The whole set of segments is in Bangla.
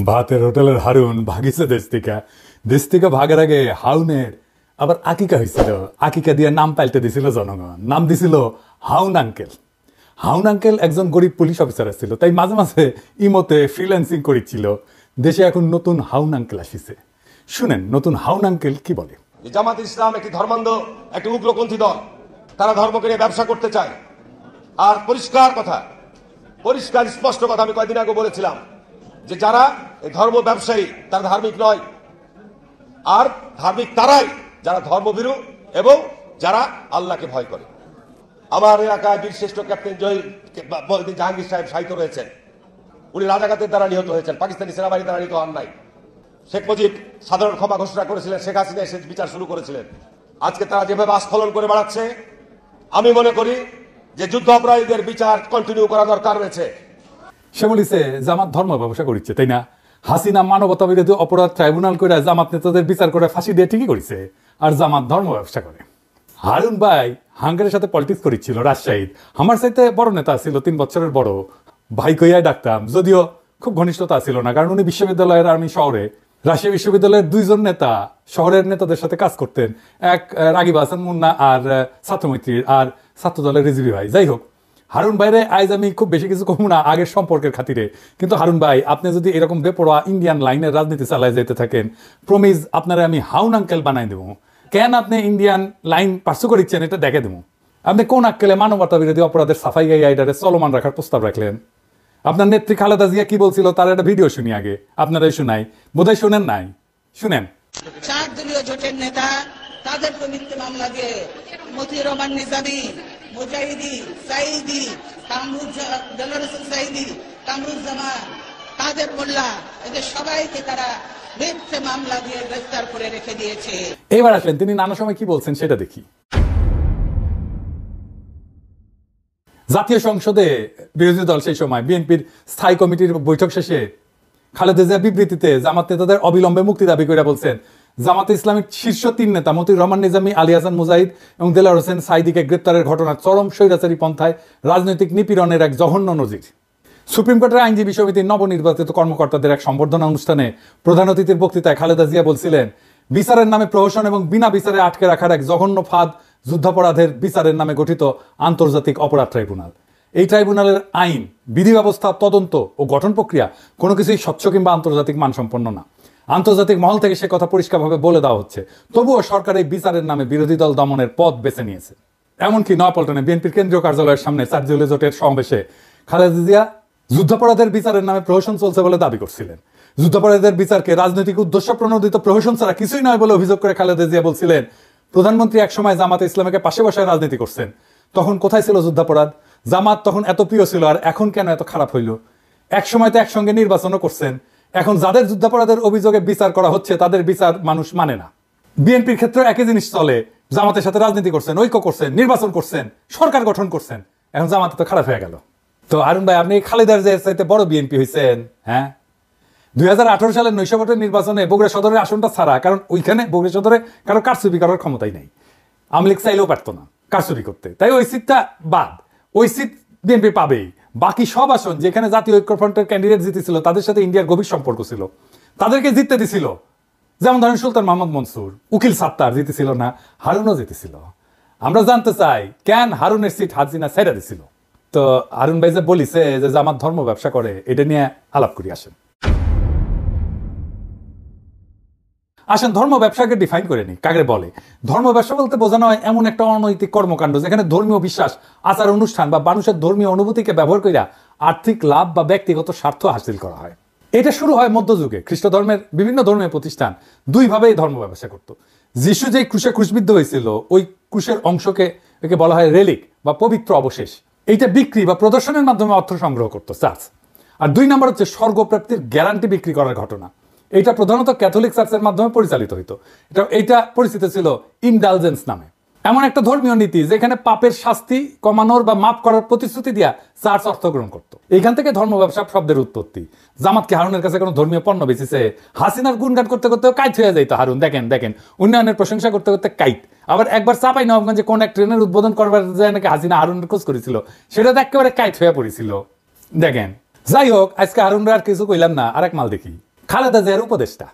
ভাতের হোটেলের হারুন ভাগিছে দেশ থেকে ভাগের আগে হাউনের আবার আকিকা হয়েছিল। আকিকা দিয়ে নাম পাল্টে দিছিল জনগণ, নাম দিছিল হাউন আঙ্কেল। হাউন আঙ্কেল একজন গরিব পুলিশ অফিসার ছিল, তাই মাঝে মাঝে ইমতে ফ্রিল্যান্সিং করেছিল। দেশে এখন নতুন হাউন আঙ্কেল আসিছে। শুনেন নতুন হাউন আঙ্কেল কি বলে। জামাত ইসলাম একটি ধর্মান্ধ, একটি উগ্রপন্থী দল। তারা ধর্মকে নিয়ে ব্যবসা করতে চায়। আর পরিষ্কার কথা, পরিষ্কার স্পষ্ট কথা আমি কয়েকদিন আগে বলেছিলাম যে যারা এই ধর্ম ব্যবসায়ী তারা ধার্মিক নয়। আর ধার্মিক তারাই যারা ধর্মভীরু এবং যারা আল্লাহকে ভয় করে। আমার এলাকায় বীরশ্রেষ্ঠ ক্যাপ্টেন জাহাঙ্গীর সাহেব শাহিদ রয়েছেন। উনি রাজাঘাতের দ্বারা নিহত হয়েছেন, পাকিস্তানি সেনাবাহিনীর দ্বারা নিহত হন নাই। শেখ মুজিব সাধারণ ক্ষমা ঘোষণা করেছিলেন, শেখ হাসিনা এসে বিচার শুরু করেছিলেন। আজকে তারা যেভাবে আস্ফলন করে বেড়াচ্ছে, আমি মনে করি যে যুদ্ধ অপরাধীদের বিচার কন্টিনিউ করা দরকার রয়েছে। সে বলিছে জামাত ধর্ম ব্যবসা করিচ্ছে, তাই না? হাসিনা মানবতা বিরোধী অপরাধ ট্রাইব্যুনাল করে জামাত নেতাদের বিচার করে ফাঁসি দিয়ে ঠিকই করেছে, আর জামাত ধর্ম ব্যবসা করে। হারুন ভাই হাঙ্গারের সাথে পলিটিক্স করেছিল রাজশাহীর। আমার সাথে বড় নেতা ছিল, 3 বছরের বড় ভাই কইয়াই ডাকতাম, যদিও খুব ঘনিষ্ঠতা ছিল না, কারণ উনি বিশ্ববিদ্যালয়ের আমি শহরে রাজশাহী বিশ্ববিদ্যালয়ের 2 জন নেতা শহরের নেতাদের সাথে কাজ করতেন, এক রাগিব হাসান মুন্না আর ছাত্রমৈত্রীর আর ছাত্রদলের রিজভি ভাই। যাই হোক, হারুন ভাইরে আজ আমি খুব বেশি কিছু কমু না আগের সম্পর্কের খাতিরে, কিন্তু হারুন ভাই আপনি যদি এরকম বেপরোয়া ইন্ডিয়ান লাইনের রাজনীতি চালায় যেতে থাকেন, প্রমিজ আপনারা আমি হাউন আঙ্কেল বানাই দেবো। কেন আপনি ইন্ডিয়ান লাইন পার্সু করিচ্ছেন এটা দেখে দেবো। আপনি কোন আক্কেলে মানবতা বিরোধী অপরাধের সাফাই গাইডারে চলমান রাখার প্রস্তাব রাখলেন? আপনার নেত্রী খালেদা জিয়া কি বলছিল তার একটা ভিডিও শুনি আগে, আপনারাই শুনাই, বোধহয় শুনেন নাই, শুনেন। 4 দলীয় জোটের নেতা তাদের মিথ্যে মামলা দিয়ে মতিউর রহমান নিজামী, মুজাহিদি, সাইদি, সাইদি, কামরুজ্জামান, কাদের মোল্লা, এদের সবাইকে তারা মিথ্যে মামলা দিয়ে গ্রেফতার করে রেখে দিয়েছে। এবার আসেন তিনি নানা সময় কি বলছেন সেটা দেখি। জাতীয় সংসদে বিরোধী দল সেই সময় বিএনপির স্থায়ী কমিটির বৈঠক শেষে খালেদা জিয়া বিবৃতিতে জামাত নেতাদের অবিলম্বে মুক্তি দাবি করে বলছেন, জামাতে ইসলামের শীর্ষ 3 নেতা মতিউর রহমান নিজামী, আলী হাসান মুজাহিদ এবং দেলাওয়ার হোসেন সাইদিকে গ্রেপ্তারের ঘটনা চরম স্বৈরাচারী পন্থায় রাজনৈতিক নিপীড়নের এক জঘন্য নজির। সুপ্রিম কোর্টের আইনজীবী সমিতির নবনির্বাচিত কর্মকর্তাদের এক সম্বর্ধনা অনুষ্ঠানে প্রধান অতিথির বক্তৃতায় খালেদা জিয়া বলছিলেন, বিচারের নামে প্রহসন এবং বিনা বিচারে আটকে রাখার এক জঘন্য ফাঁদ যুদ্ধাপরাধের বিচারের নামে গঠিত আন্তর্জাতিক অপরাধ ট্রাইব্যুনাল। এই ট্রাইব্যুনালের আইন, বিধি ব্যবস্থা, তদন্ত ও গঠন প্রক্রিয়া কোনো কিছুই স্বচ্ছ কিংবা আন্তর্জাতিক মানসম্পন্ন না। আন্তর্জাতিক মহল থেকে সে কথা পরিষ্কারভাবে বলে দেওয়া হচ্ছে, তবুও সরকার এই বিচারের নামে বিরোধী দল দমনের পথ বেছে নিয়েছে। এমনকি নয়াপল্টনে বিএনপির কেন্দ্রীয় কার্যালয়ের সামনে 4 দলীয় জোটের সমাবেশে খালেদা জিয়া যুদ্ধাপরাধের বিচারের নামে প্রহসন চলছে বলে দাবি করছিলেন। যুদ্ধাপরাধের বিচারকে রাজনৈতিক উদ্দেশ্য প্রণোদিত প্রহসন ছাড়া কিছুই নয় বলে অভিযোগ করে খালেদা জিয়া বলছিলেন, প্রধানমন্ত্রী একসময় জামাতে ইসলামকে পাশে বসায় রাজনীতি করছেন, তখন কোথায় ছিল যুদ্ধাপরাধ? জামাত তখন এত প্রিয় ছিল, আর এখন কেন এত খারাপ হইল? একসময় তো একসঙ্গে নির্বাচনও করছেন, এখন যাদের যুদ্ধাপরাধের অভিযোগে বিচার করা হচ্ছে তাদের বিচার মানুষ মানে না। বিএনপির ক্ষেত্রে একই জিনিস চলে, জামাতের সাথে রাজনীতি করছেন, ঐক্য করছেন, নির্বাচন করছেন, সরকার গঠন করছেন, এখন জামাতে তো খারাপ হয়ে গেল। তো হারুন ভাই আপনি খালেদার যে চাইতে বড় বিএনপি হয়েছেন, হ্যাঁ 2018 সালের 900 ভোটের নির্বাচনে বগুড়া সদরের আসনটা ছাড়া, কারণ ওইখানে বগুড়া সদরে কারো কারচুপি করার ক্ষমতাই নাই, আওয়ামী লীগ চাইলেও পারতো না কারচুপি করতে, তাই ওই সিটটা বাদ, ওই সিট বিএনপি পাবেই। বাকি সব আসন যেখানে জাতীয় ঐক্যফ্রন্টের ক্যান্ডিডেট জিতেছিল তাদের সাথে ইন্ডিয়ার গভীর সম্পর্ক ছিল, তাদেরকে জিততে দিছিল। যেমন ধরেন সুলতান মোহাম্মদ মনসুর, উকিল সাত্তার জিতেছিল না, হারুনও জিতেছিল। আমরা জানতে চাই কেন হারুনের সিট হাসিনা ছেড়ে দিছিল। তো হারুন ভাই যে বলিছে যে জামাত ধর্ম ব্যবসা করে, এটা নিয়ে আলাপ করি। আসেন ধর্ম ব্যবসাকে ডিফাইন করে নি, কাকে বলে। ধর্ম ব্যবসা বলতে বোঝানো হয় এমন একটা অনৈতিক কর্মকাণ্ড যেখানে ধর্মীয় বিশ্বাস, আচার অনুষ্ঠান বা মানুষের ধর্মীয় অনুভূতিকে ব্যবহার করে আর্থিক লাভ বা ব্যক্তিগত স্বার্থ হাসিল করা হয়। এটা শুরু হয় মধ্যযুগে। খ্রিস্ট ধর্মের বিভিন্ন ধর্মীয় প্রতিষ্ঠান 2 ভাবে ধর্ম ব্যবসা করত। যিশু যে ক্রুশে ক্রুশবিদ্ধ হয়েছিল, ওই ক্রুশের অংশকে একে বলা হয় রেলিক বা পবিত্র অবশেষ। এইটা বিক্রি বা প্রদর্শনের মাধ্যমে অর্থ সংগ্রহ করতো চার্চ। আর 2 নম্বর হচ্ছে স্বর্গপ্রাপ্তির গ্যারান্টি বিক্রি করার ঘটনা। এটা প্রধানত ক্যাথলিক চার্চের মাধ্যমে পরিচালিত হইতো। এটা পরিচিত ছিল ইনডালজেন্স নামে। এমন একটা ধর্মীয় নীতি যেখানে পাপের শাস্তি কমানোর বা মাফ করার প্রতিশ্রুতি দিয়া চার্চ অর্থ গ্রহণ করতো। এইখান থেকে ধর্ম ব্যবসা শব্দের উৎপত্তি। জামাতকে হারুনের কাছে কোনো ধর্মীয় পণ্য বেচেছে? হাসিনার গুণগান করতে করতে কাইট হয়ে যাইতো হারুন। দেখেন উন্নয়নের প্রশংসা করতে করতে কাইট। আবার একবার চাঁপাইনবাবগঞ্জে কোন এক ট্রেনের উদ্বোধন করবার যায় নাকি হাসিনা হারুনের খোঁজ করেছিল, সেটা তো একেবারে কাইট হয়ে পড়েছিল। দেখেন যাই হোক, আজকে হারুনরা আর কিছু কইলাম না, আরেক মাল দেখি। খালেদা জিয়ার উপদেষ্টা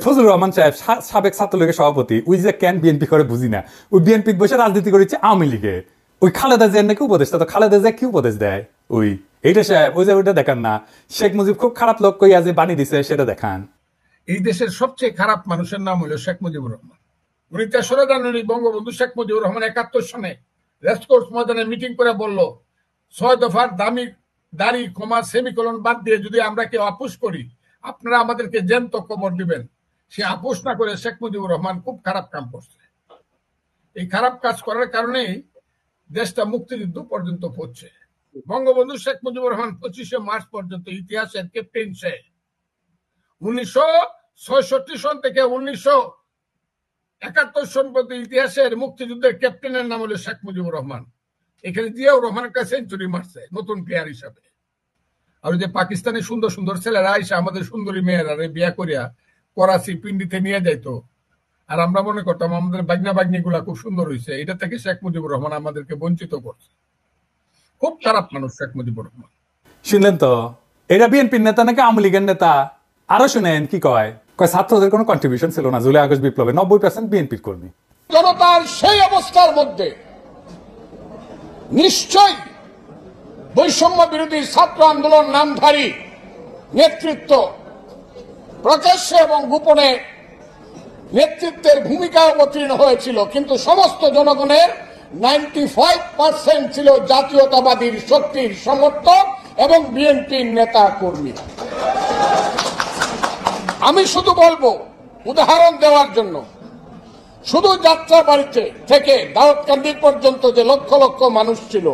ফজলুর রহমান সাহেব, সাবেক ছাত্রলীগের সভাপতি, ওই যে কেন বিএনপি করে বুঝি না, ওই বিএনপি বসে রাজনীতি করেছে আওয়ামী লীগে। ওই খালেদা জিয়ার নাকি উপদেষ্টা, তো খালেদা জিয়া কি উপদেশ দেয়? ওই এইটা সাহেব, ওই যে ওইটা দেখান না, শেখ মুজিব খুব খারাপ লোক কইয়া যে বাণী দিছে সেটা দেখান। এই দেশের সবচেয়ে খারাপ মানুষের নাম হলো শেখ মুজিবুর রহমান। 19 জানুয়ারি বঙ্গবন্ধু শেখ মুজিবুর রহমান 71 সনে রেসকোর্স ময়দানে মিটিং করে বলল, 6 দফার দাড়ি ক্ষমা সেমিকোলন বাদ দিয়ে যদি আমরা কেউ আপোষ করি, আপনারা আমাদেরকে জ্যান্ত কবর দিবেন। সে আপোষ না করে শেখ মুজিবুর রহমান খুব খারাপ কাম করছে। এই খারাপ কাজ করার কারণেই দেশটা মুক্তিযুদ্ধ পর্যন্ত পড়ছে। বঙ্গবন্ধু শেখ মুজিবুর রহমান 25শে মার্চ পর্যন্ত ইতিহাসের ক্যাপ্টেন সে। 1966 সন থেকে 1971 সন পর্যন্ত ইতিহাসের মুক্তিযুদ্ধের ক্যাপ্টেনের নাম হলো শেখ মুজিবুর রহমান। এখানে জিয়াউর রহমান একটা সেঞ্চুরি মারছে নতুন প্লেয়ার হিসাবে। আর যে পাকিস্তানি সুন্দর সুন্দর ছেলেরা আইসা আমাদের সুন্দরী মেয়েরা বিয়া করিয়া করাচি পিন্ডিতে নিয়ে যাইতো, আর আমরা মনে করতাম আমাদের বাগনা বাগনি গুলা খুব সুন্দর হয়েছে। এটা থেকে শেখ মুজিবুর রহমান আমাদেরকে বঞ্চিত করছে। খুব খারাপ মানুষ শেখ মুজিবুর রহমান। শুনলেন তো, এটা বিএনপির নেতা নাকি আওয়ামী লীগের নেতা? আরো শুনেন কি কয়, ছাত্রদের কোনো কন্ট্রিবিউশন ছিল না জুলাই আগস্ট বিপ্লবে, 90% বিএনপির কর্মী। জনতার সেই অবস্থার মধ্যে নিশ্চয় বৈষম্য বিরোধী ছাত্র আন্দোলন নামধারী নেতৃত্ব প্রকাশ্যে এবং গোপনে নেতৃত্বের ভূমিকা অবতীর্ণ হয়েছিল, কিন্তু সমস্ত জনগণের 95% ছিল জাতীয়তাবাদী শক্তির সমর্থক এবং বিএনপির নেতা কর্মী। আমি শুধু বলবো, উদাহরণ দেওয়ার জন্য, শুধু যাত্রাবাড়িতে থেকে দাউদকান্দি পর্যন্ত যে লক্ষ লক্ষ মানুষ ছিল,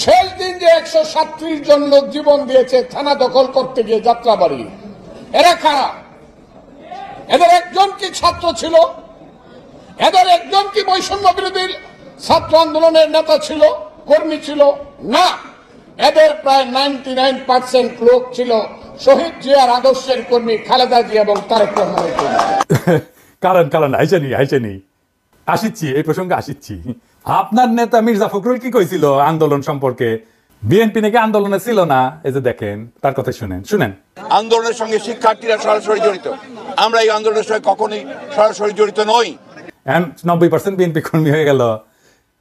শেষ দিন যে 137 জন লোক জীবন দিয়েছে থানা দখল করতে গিয়ে যাত্রাবাড়ি, এরা কারা? এদের একজন কি ছাত্র ছিল? এদের একজন কি বৈষম্য বিরোধী ছাত্র আন্দোলনের নেতা ছিল, কর্মী ছিল? না, এদের প্রায় 99% লোক ছিল শহীদ জিয়ার আদর্শের কর্মী, খালেদা জিয়া এবং তারেক রহমানের কর্মী। কারণ আইসানি আসিচ্ছি, এই প্রসঙ্গে আসিচ্ছি। আপনার নেতা মির্জা ফখরুল কি কইছিল আন্দোলন সম্পর্কে? বিএনপি নাকি আন্দোলনে ছিল না। এই যে দেখেন, তার কথা শুনেন। আন্দোলনের সঙ্গে শিক্ষার্থীরা সরাসরি জড়িত, আমরা এই আন্দোলনের সঙ্গে কখনোই সরাসরি জড়িত নই। 90% বিএনপি কর্মী হয়ে গেল।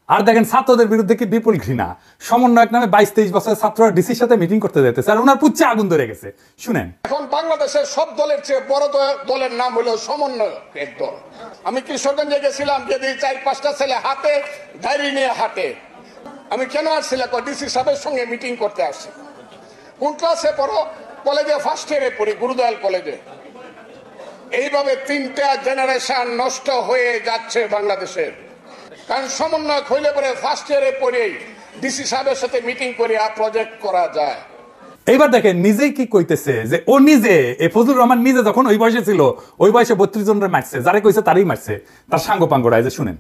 আর দেখেন, ছাত্রদের বিরুদ্ধে কি বিপুল ঘৃণা। সমন্বয়ক নামে 22-23 বছরের ছাত্ররা ডিসির সাথে মিটিং করতে যেতেছে, আর ওনার পুচ্ছে আগুন ধরে গেছে। শুনেন, এখন বাংলাদেশের সব দলের চেয়ে বড় দলের নাম হলো সমন্বয়ক দল। আমি কিশোরগঞ্জে গেছিলাম, যদি 4-5টা ছেলে হাতে ডায়েরি নিয়ে হাঁটে। আমি কেন আসছিলাম? ডিসি সাহেবের সঙ্গে মিটিং করতে আসছি। কোন ক্লাসে পড়ো? কলেজে ফার্স্ট ইয়ারে পড়ি, গুরুদয়াল কলেজে। এইভাবে 3টা জেনারেশন নষ্ট হয়ে যাচ্ছে বাংলাদেশের। কারণ সমন্বয়ক হইলে পরে ফার্স্ট ইয়ারে পড়েই ডিসি সাহেবের সাথে মিটিং করে প্রজেক্ট করা যায়। এইবার দেখেন নিজেই কি কইতেছে, যে ও নিজে, ফজলুর রহমান নিজে যখন ওই বয়সে ছিল, ওই বয়সে 32 জনের মারছে, যারা কইছে তারই মারছে, তার সাঙ্গ পাঙ্গরা। যে শুনেন,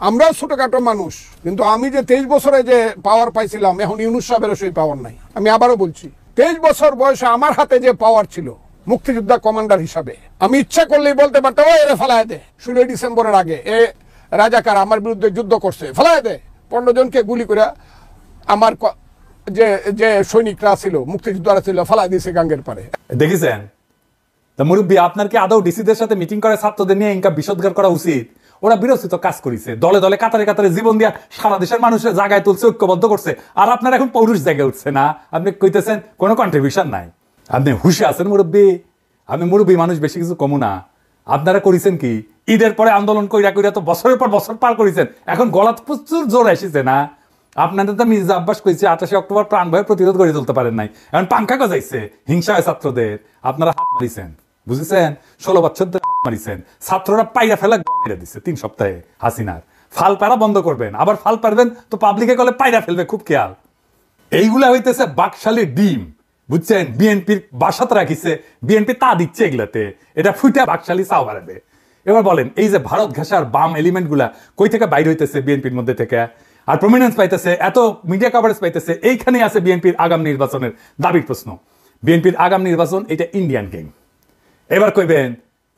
আমরা ছোটখাটো মানুষ, কিন্তু আমি যে 23 বছরে যে পাওয়ার পাইছিলাম, এখন ইউনুস সাহেবের সেই পাওয়ার নাই। আমি আবারও বলছি, 23 বছর বয়সে আমার হাতে যে পাওয়ার ছিল মুক্তিযোদ্ধা কমান্ডার হিসাবে, আমি ইচ্ছা করলেই বলতে পারতাম, ও এরে ফেলায় দে। 16 ডিসেম্বরের আগে এ রাজাকার আমার বিরুদ্ধে যুদ্ধ করছে, ফেলায় দে। 15 জনকে গুলি করে আমার যে সৈনিকরা ছিল, মুক্তিযোদ্ধারা ছিল, ফেলায় দিয়েছে গাঙ্গের পারে। দেখেছেন? তা মুরব্বী, আপনার কি আদৌ ডিসিদের সাথে মিটিং করে ছাত্রদের নিয়ে ইনকা বিশদগার করা উচিত? ওরা বিরোচিত কাজ করেছে, দলে দলে কাতারে কাতারে জীবন দিয়া সারা দেশের মানুষের জায়গায় তুলছে, ঐক্যবদ্ধ করছে। আর আপনার এখন পৌরুষ জায়গায় উঠছে না, আপনি কইতেছেন কোনো কন্ট্রিবিউশন নাই। আপনি হুশে আছেন মুরব্বী? আমি মুরব্বী মানুষ, বেশি কিছু কমু না। আপনারা করেছেন কি? ঈদের পরে আন্দোলন কইরা তো বছরের পর বছর পার করেছেন, এখন গলাত প্রচুর জোর এসেছে না? আপনাদের তো মির্জা আব্বাস কইছে 28 অক্টোবর প্রাণ ভয়ে প্রতিরোধ করে তুলতে পারেন নাই, এখন পাঙ্খা গজাইছে হিংসা হয় ছাত্রদের। আপনারা হাত মারিছেন, বুঝেছেন? 16 বছর ধরে হাত মারিছেন, ছাত্ররা পাইরা ফেলা মেরে দিচ্ছে 3 সপ্তাহে হাসিনার। ফাল পারা বন্ধ করবেন, আবার ফাল পারবেন তো পাবলিকে কলে পাইরা ফেলবে, খুব খেয়াল। এইগুলা হইতেছে বাকশালী ডিম, বুঝছেন? বিএনপির বাসাত রাখিছে, বিএনপি তা দিচ্ছে এগুলাতে, এটা ফুটা বাকশালী চাও বাড়াবে। এবার বলেন, এই যে ভারত ঘেঁষার বাম এলিমেন্ট গুলা কই থেকে বাইর হইতেছে বিএনপির মধ্যে থেকে, আর প্রমিনেন্স পাইতেছে, এত মিডিয়া কভারেজ পাইতেছে, এইখানেই আছে বিএনপির আগাম নির্বাচনের দাবির প্রশ্ন। বিএনপির আগাম নির্বাচন এটা ইন্ডিয়ান গেম। এবার কইবেন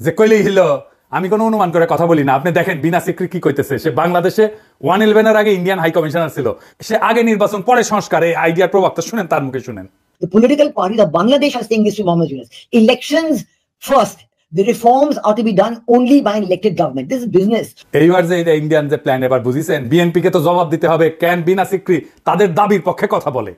যে কইলেই হলো আমি কোনো অনুমান করে কথা বলি না। আপনি দেখেন বিনা সিক্রি কি কইতেছে। সে বাংলাদেশে 111 আগে ইন্ডিয়ান হাই কমিশনার ছিল। সে আগে নির্বাচন পরে সংস্কার, এই আইডিয়ার প্রবক্তা। শুনেন তার মুখে শুনেন। The political parties of Bangladesh are saying this to Mohammed Yunus. Elections first. The reforms are to be done only by an elected government. This is business. এইবার যে ইন্ডিয়ান যে প্ল্যান এবার বুঝিছেন, বিএনপি কে তো জবাব দিতে হবে কেন বিনা সিক্রি তাদের দাবির পক্ষে কথা বলে।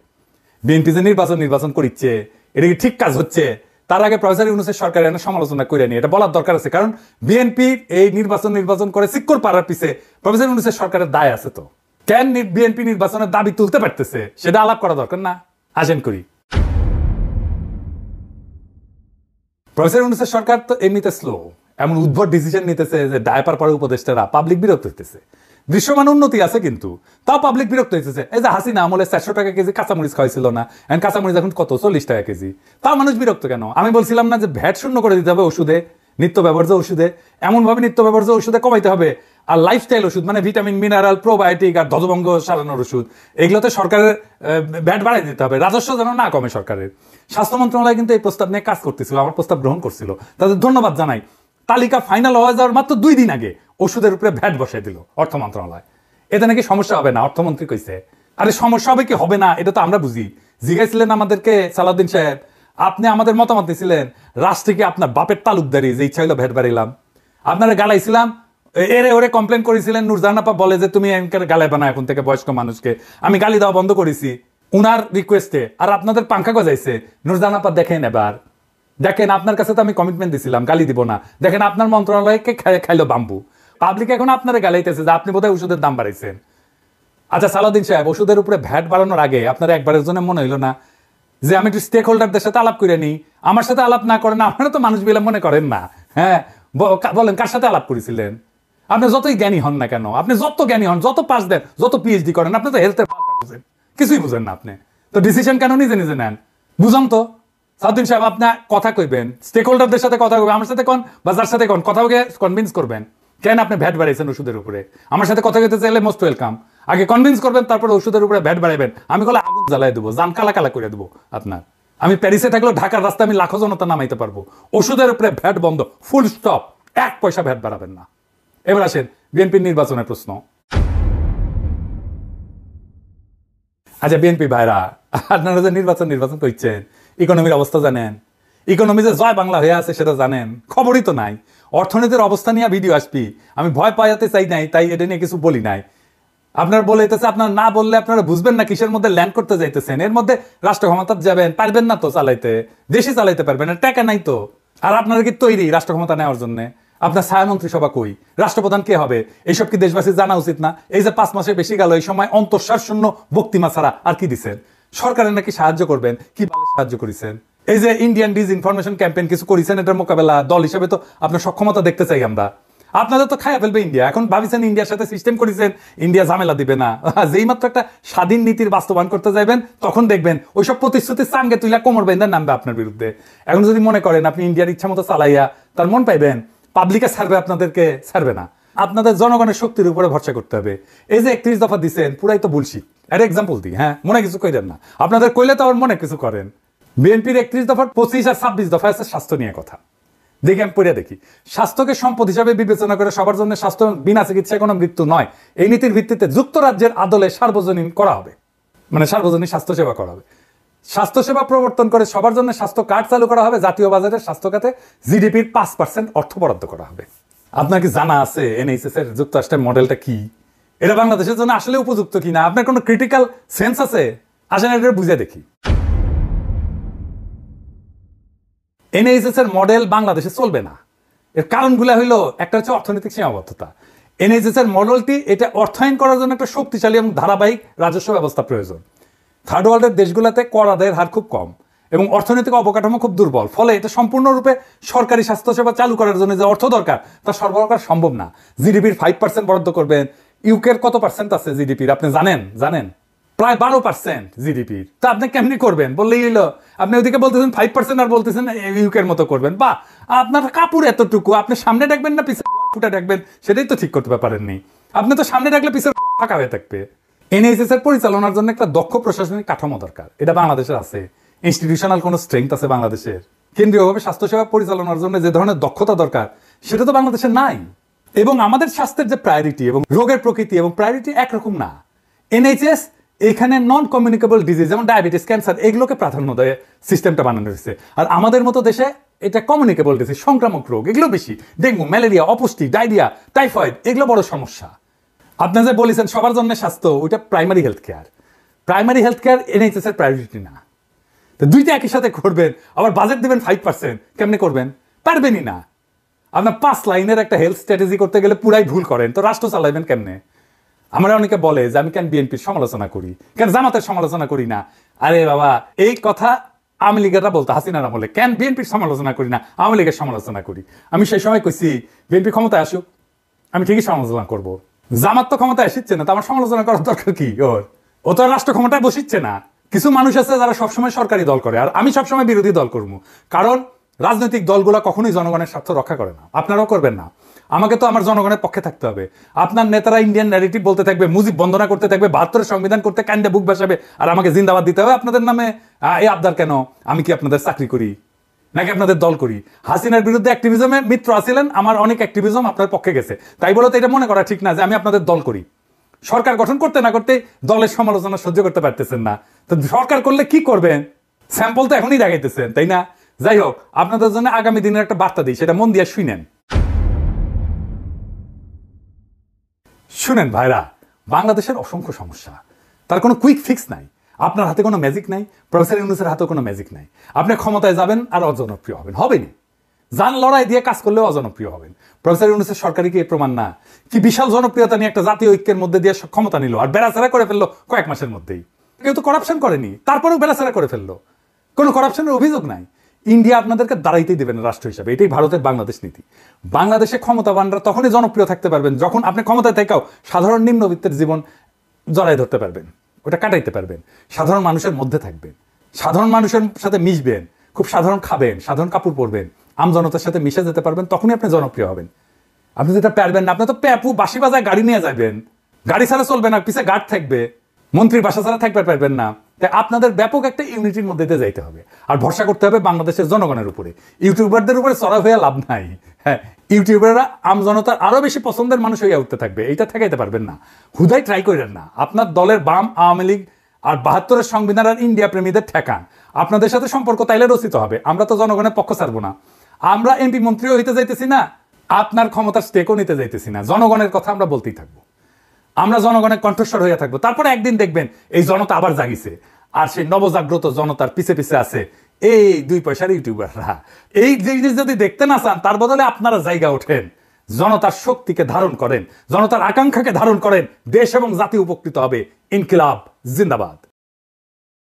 বিএনপি যে নির্বাচন করিচ্ছে, এটা কি ঠিক কাজ হচ্ছে? তার আগে প্রফেসর ইউনূসের সরকার এনে সমালোচনা করে নি, এটা বলার দরকার আছে। কারণ বিএনপি এই নির্বাচন করে সিক্কর পাড়ার পিছে প্রফেসর ইউনূসের সরকারের দায় আছে। তো কেন বিএনপি নির্বাচনের দাবি তুলতে পারতেছে সেটা আলাপ করা দরকার না? আসেন করি। প্রফেসর ইউনূসের সরকার তো এমনিতে স্লো, এমন উদ্ভট ডিসিশন নিতেছে যে ডায়পার পরে উপদেষ্টারা, পাবলিক বিরক্ত হইতেছে। দৃশ্যমান উন্নতি আছে কিন্তু তাও পাবলিক বিরক্ত হইতেছে। এই যে হাসিনা আমলে 400 টাকা কেজি কাঁচামরিচ খাওয়াইছিল না, এখন কাঁচামরিচ এখন কত 40 টাকা কেজি, তাও মানুষ বিরক্ত কেন? আমি বলছিলাম না যে ভ্যাট শূন্য করে দিতে হবে ওষুধে, নিত্য ব্যবহার্য ওষুধে, এমন ভাবে নিত্য ব্যবহার্য ওষুধে কমাইতে হবে। আর লাইফস্টাইল ওষুধ মানে ভিটামিন, মিনারেল, প্রোবায়োটিক আর ধ্বজভঙ্গ সারানোর ওষুধ, এগুলোতে সরকারের ভ্যাট বাড়াই দিতে হবে, রাজস্ব যেন না কমে সরকারের। স্বাস্থ্য মন্ত্রণালয় কিন্তু এই প্রস্তাব নিয়ে কাজ করতেছিল, আমার প্রস্তাব গ্রহণ করছিল, তাদের ধন্যবাদ জানাই। তালিকা ফাইনাল হয়ে যাওয়ার মাত্র 2 দিন আগে ওষুধের উপরে ভ্যাট বসাই দিল অর্থ মন্ত্রণালয়। এতে নাকি সমস্যা হবে না, অর্থমন্ত্রী কইছে। আরে সমস্যা হবে কি হবে না এটা তো আমরা বুঝি। জিজ্ঞাসিলেন আমাদেরকে সালাউদ্দিন সাহেব, আপনি আমাদের মতামত দিয়েছিলেন রাষ্ট্রে কি আপনার বাপের তালুকদারি, যে ইচ্ছা হইলো ভ্যাট বাড়িলাম। আপনারা গালাইছিলাম, এরে ওরে কমপ্লেন করেছিলেন। নুরজাহান আপা বলে যে তুমি গালাইবা না এখন থেকে বয়স্ক মানুষকে। আমি গালি দেওয়া বন্ধ করেছি উনার রিকোয়েস্টে, আর আপনাদের পাঙ্খা গজাইছে। নুরজাহান আপা দেখেন, এবার দেখেন, আপনার কাছে তো আমি কমিটমেন্ট দিছিলাম গালি দিব না, দেখেন আপনার মন্ত্রণালয়কে খাইলো বাম্বু। পাবলিক এখন আপনারা গালাইতেছে যে আপনি বোধহয় ওষুধের দাম বাড়াইছেন। আচ্ছা সালাউদ্দিন সাহেব, ওষুধের উপরে ভ্যাট বাড়ানোর আগে আপনার একবারের জন্য মনে হইলো না যে আমি একটু স্টেক হোল্ডারদের সাথে আলাপ করে নিই? আমার সাথে আলাপ না করেন, আপনারা তো মানুষ বিলা মনে করেন না। হ্যাঁ বলেন, কার সাথে আলাপ করেছিলেন? আপনি যতই জ্ঞানী হন না কেন, আপনি যত জ্ঞানী হন, যত পাস দেন, যত পিএইচডি করেন, আপনি তো হেলথের পাল্টা বুঝেন, কিছুই বুঝেন না। আপনি তো ডিসিশন কেন নিজে নিজে নেন? বুঝান তো সালাউদ্দিন সাহেব, আপনি কথা কইবেন, স্টেক হোল্ডারদের সাথে কথা কইবেন, আমার সাথে কোন বা যার সাথে কোন কথা কনভিন্স করবেন কেন আপনি ভ্যাট বাড়াইছেন ওষুধের উপরে। আমার সাথে কথা কইতে চাইলে মোস্ট ওয়েলকাম, আগে কনভিন্স করবেন, তারপরে ওষুধের উপরে ভ্যাট বাড়াইবেন। আমি কলে আগুন জ্বালাই দেবো, জান কালা কালা করে দেবো আপনার। আমি প্যারিসে থাকলেও ঢাকার রাস্তায় আমি লাখো জনতা নামাইতে পারবো। ওষুধের উপরে ভ্যাট বন্ধ, ফুল স্টপ, 1 পয়সা ভ্যাট বাড়াবেন না। এবার আসেন বিএনপির নির্বাচনের প্রশ্ন। আচ্ছা বিএনপি ভাইরা, আপনারা যে নির্বাচন করছেন, ইকোনমির অবস্থা জানেন? ইকোনমি যে জয় বাংলা হয়ে আছে সেটা জানেন? খবরই তো নাই। অর্থনীতির অবস্থা নিয়ে ভিডিও আসবি, আমি ভয় পাইতে চাই নাই, তাই এটা নিয়ে কিছু বলি নাই। আপনার বলেছে, আপনার না বললে আপনারা বুঝবেন না কিসের মধ্যে ল্যান্ড করতে যাইতেছেন। এর মধ্যে রাষ্ট্র ক্ষমতা যাবেন, পারবেন না তো চালাইতে, দেশে চালাইতে পারবেন না, টাকা নাই তো। আর আপনারা কি তৈরি রাষ্ট্র ক্ষমতা নেওয়ার জন্য? আপনার ছায়ামন্ত্রী সভা কই? রাষ্ট্রপ্রধান কে হবে? এইসব কি দেশবাসী জানা উচিত না? এই যে 5 মাসে বেশি গেল, এই সময় অন্তঃসার শূন্য বক্তিমা ছাড়া আর কি দিচ্ছেন? সরকারের নাকি সাহায্য করবেন, কি সাহায্য করেছেন? এই যে ইন্ডিয়ান ডিসইনফরমেশন ক্যাম্পেইন কিছু করেছেন, এটার মোকাবেলা দল হিসেবে তো আপনার সক্ষমতা দেখতে চাই আমরা। আপনাদের তো খাইয়া ফেলবে ইন্ডিয়া। এখন ভাবিছেন ইন্ডিয়ার সাথে সিস্টেম করেছেন, ইন্ডিয়া ঝামেলা দিবে না। যেই মাত্র একটা স্বাধীন নীতির বাস্তবায়ন করতে যাবেন, তখন দেখবেন ওইসব প্রতিশ্রুতির সাঙ্গে তুইলা কোমর বেঁধে নামবে আপনার বিরুদ্ধে। এখন যদি মনে করেন আপনি ইন্ডিয়ার ইচ্ছা মতো চালাইয়া তার মন পাইবেন, পাবলিকে ছাড়বে, আপনাদেরকে ছাড়বে না। আপনাদের জনগণের শক্তির উপরে ভরসা করতে হবে। এই যে 31 দফা দিচ্ছেন, পুরাই তো বুলশিট। এর এক্সাম্পল দিই, হ্যাঁ, মনে কিছু কইলেন না, আপনাদের কইলে তো আবার মনে কিছু করেন। বিএনপির 31 দফার 25 আর 26 দফা আছে স্বাস্থ্য নিয়ে কথা। দেখি আমি পড়ে দেখি, স্বাস্থ্যকে সম্পদ হিসাবে বিবেচনা করে সবার জন্য স্বাস্থ্য বিনা চিকিৎসায় কোনো মৃত্যু নয়, এই নীতির ভিত্তিতে যুক্তরাজ্যের আদলে সার্বজনীন করা হবে, মানে সার্বজনীন স্বাস্থ্যসেবা করা হবে। স্বাস্থ্যসেবা প্রবর্তন করে সবার জন্য স্বাস্থ্য কার্ড চালু করা হবে। জাতীয় বাজেটের স্বাস্থ্য খাতে জিডিপির 5% অর্থ বরাদ্দ করা হবে। আপনার কি জানা আছে এনএইচএস এর যুক্তরাষ্ট্রের মডেলটা কি? এটা বাংলাদেশের জন্য আসলে উপযুক্ত কিনা? আপনার কোনো ক্রিটিক্যাল সেন্স আছে? আসেন এটা বুঝে দেখি। এনএইচএস এর মডেল বাংলাদেশে চলবে না। এর কারণগুলো হইলো, একটা হচ্ছে অর্থনৈতিক সীমাবদ্ধতা। এনএইচএস এর মডেলটি এটা অর্থায়ন করার জন্য একটা শক্তিশালী এবং ধারাবাহিক রাজস্ব ব্যবস্থা প্রয়োজন। থার্ড ওয়ার্ল্ডের দেশগুলোতে কর আদায়ের হার খুব কম এবং অর্থনৈতিক অবকাঠামো খুব দুর্বল, ফলে এটা সম্পূর্ণরূপে সরকারি স্বাস্থ্যসেবা চালু করার জন্য যে অর্থ দরকার তা সরবরাহ করা সম্ভব না। জিডিপির 5% বরাদ্দ করবেন। ইউকের কত পার্সেন্ট আছে জিডিপির আপনি জানেন? প্রায় 12% জিডিপির। তা আপনি কেমনি করবেন? বললেই হইলো, আপনি ওইদিকে বলতেছেন 5% আর বলতেছেন ইউকের মতো করবেন। বা আপনার কাপড় এতটুকু, আপনি সামনে ডাকবেন না পিছনে ফুটা ডাকবেন, সেটাই তো ঠিক করতে পারেননি। আপনি তো সামনে ডাকলে পিছনে ফাঁকা হয়ে থাকবে। এনএইচএস এর পরিচালনার জন্য একটা দক্ষ প্রশাসনিক কাঠামো দরকার। এটা বাংলাদেশের আছে। ইনস্টিটিউশনাল কোনো স্ট্রেংথ আছে বাংলাদেশের? কেন্দ্রীয়ভাবে স্বাস্থ্যসেবা পরিচালনার জন্য যে ধরনের দক্ষতা দরকার, সেটা তো বাংলাদেশে নাই। এবং আমাদের স্বাস্থ্যের যে প্রায়োরিটি এবং রোগের প্রকৃতি এবং প্রায়োরিটি একরকম না। NHS এখানে নন কমিউনিকেবল ডিজিজ যেমন ডায়াবেটিস, ক্যান্সার এগুলোকে প্রাধান্য দেয় সিস্টেমটা বানানো হয়েছে। আর আমাদের মতো দেশে এটা কমিউনিকেবল ডিজিজ, সংক্রামক রোগ এগুলো বেশি, ডেঙ্গু, ম্যালেরিয়া, অপুষ্টি, ডায়রিয়া, টাইফয়েড এগুলো বড় সমস্যা। আপনি যে বলেছেন সবার জন্য স্বাস্থ্য, ওইটা primary health care. Primary health care NHS এর প্রায়োরিটি না। তো দুইটা একই সাথে করবেন, আবার বাজেট দেবেন 5%, কেমনে করবেন? পারবেনই না। আপনার 5 লাইনের একটা হেলথ স্ট্র্যাটেজি করতে গেলে পুরাই ভুল করেন, তো রাষ্ট্র চালাইবেন কেমনে? আমরা অনেকে বলে যে আমি কেন বিএনপির সমালোচনা করি, কেন জামাতের সমালোচনা করি না। আরে বাবা, এই কথা আওয়ামী লীগেরা বলতো হাসিনার আমলে, কেন বিএনপির সমালোচনা করি না, আওয়ামী লীগের সমালোচনা করি। আমি সেই সময় কইছি বিএনপি ক্ষমতায় আসুক, আমি ঠিকই সমালোচনা করবো। জামাত তো ক্ষমতায় আসছে না, তো আমার সমালোচনা করার দরকার কি? ও তো রাষ্ট্র ক্ষমতায় বসিচ্ছে না। কিছু মানুষ আছে যারা সবসময় সরকারি দল করে, আর আমি সবসময় বিরোধী দল করবো। কারণ রাজনৈতিক দলগুলো কখনোই জনগণের স্বার্থ রক্ষা করে না, আপনারাও করবেন না। আমাকে তো আমার জনগণের পক্ষে থাকতে হবে। আপনার নেতারা ইন্ডিয়ান ন্যারেটিভ বলতে থাকবে, মুজিব বন্দনা করতে থাকবে, 72 সংবিধান করতে কান্দে বুক ভাসাবে, আর আমাকে জিন্দাবাদ দিতে হবে আপনাদের নামে। এই আবদার কেন? আমি কি আপনাদের চাকরি করি নাকি আপনাদের দল করি? হাসিনার বিরুদ্ধে অ্যাক্টিভিজমে মিত্র আছিলেন, আমার অনেক অ্যাক্টিভিজম আপনার পক্ষে গেছে, তাই বলে তো এটা মনে করা ঠিক না যে আমি আপনাদের দল করি। সরকার গঠন করতে না করতে দলের সমালোচনা সহ্য করতে পারতেছেন না, তো সরকার করলে কি করবেন? স্যাম্পল তো এখনই দেখাইতেছেন, তাই না? যাই হোক, আপনাদের জন্য আগামী দিনের একটা বার্তা দিই, সেটা মন দিয়ে শুনেন ভাইরা। বাংলাদেশের অসংখ্য সমস্যা, তার কোনো কুইক ফিক্স নাই। আপনার হাতে কোনো ম্যাজিক নাই, প্রফেসর ইউনূসের হাতেও কোনো ম্যাজিক নাই। আপনি ক্ষমতায় যাবেন আর অজনপ্রিয় হবেন, হবেনি। জান লড়াই দিয়ে কাজ করলেও অজনপ্রিয় হবেন। প্রফেসর ইউনূসের সরকারি কি প্রমাণ না? কি বিশাল জনপ্রিয়তা নিয়ে একটা জাতীয় ঐক্যের মধ্যে দিয়ে ক্ষমতা নিল, আর বেড়াচেরা করে ফেললো কয়েক মাসের মধ্যেই। কেউ তো করাপশন করেনি, তারপরেও বেড়াচেরা করে ফেললো, কোনো করাপশনের অভিযোগ নাই। ইন্ডিয়া আপনাদেরকে দাঁড়াইতেই দেবেন রাষ্ট্র হিসাবে, এটাই ভারতের বাংলাদেশ নীতি। বাংলাদেশে ক্ষমতাবানরা তখনই জনপ্রিয় থাকতে পারবেন যখন আপনি ক্ষমতায় থেকেও সাধারণ নিম্নবিত্তের জীবন জড়াই ধরতে পারবেন, ওটা কাটাইতে পারবেন, সাধারণ মানুষের মধ্যে থাকবেন, সাধারণ মানুষের সাথে মিশবেন, খুব সাধারণ খাবেন, সাধারণ কাপড় পরবেন, আমজনতার সাথে মিশে যেতে পারবেন, তখনই আপনি জনপ্রিয় হবেন। আপনি যেটা পারবেন না, আপনি তো প্যাপু বাসি বাজায় গাড়ি নিয়ে যাবেন, গাড়ি ছাড়া চলবে না, পিছে গার্ড থাকবে, মন্ত্রীর বাসা ছাড়া থাকতে পারবেন না। তাই আপনাদের ব্যাপক একটা ইউনিটির মধ্যে দিয়ে যাইতে হবে, আর ভরসা করতে হবে বাংলাদেশের জনগণের উপরে। ইউটিউবারদের উপরে চড়া হয়ে লাভ নাই। হ্যাঁ, ইউটিউবাররা আমজনতার আরো বেশি পছন্দের মানুষ হয়ে উঠতে থাকবে, এইটা ঠেকাইতে পারবেন না। হুদাই ট্রাই করেন না। আপনার দলের বাম, আওয়ামী লীগ আর 72-এর সংবিধান আর ইন্ডিয়া প্রেমীদের ঠেকান। আপনাদের সাথে সম্পর্ক তাইলে রচিত হবে। আমরা তো জনগণের পক্ষ ছাড়বো না। আমরা এমপি মন্ত্রীও হইতে যাইতেছি না, আপনার ক্ষমতার স্টেকও নিতে যাইতেছি না। জনগণের কথা আমরা বলতেই থাকবো, আমরা জনগণের কণ্ঠস্বর হয়ে থাকবো। তারপরে একদিন দেখবেন এই জনতা আবার জাগিছে, আর সেই নবজাগ্রত জনতার পিছে পিছে আছে এই 2 পয়সার ইউটিউবাররা। এই জিনিস যদি দেখতে না চান, তার বদলে আপনারা জায়গা ওঠেন, জনতার শক্তিকে ধারণ করেন, জনতার আকাঙ্ক্ষাকে ধারণ করেন, দেশ এবং জাতি উপকৃত হবে। ইনকিলাব জিন্দাবাদ।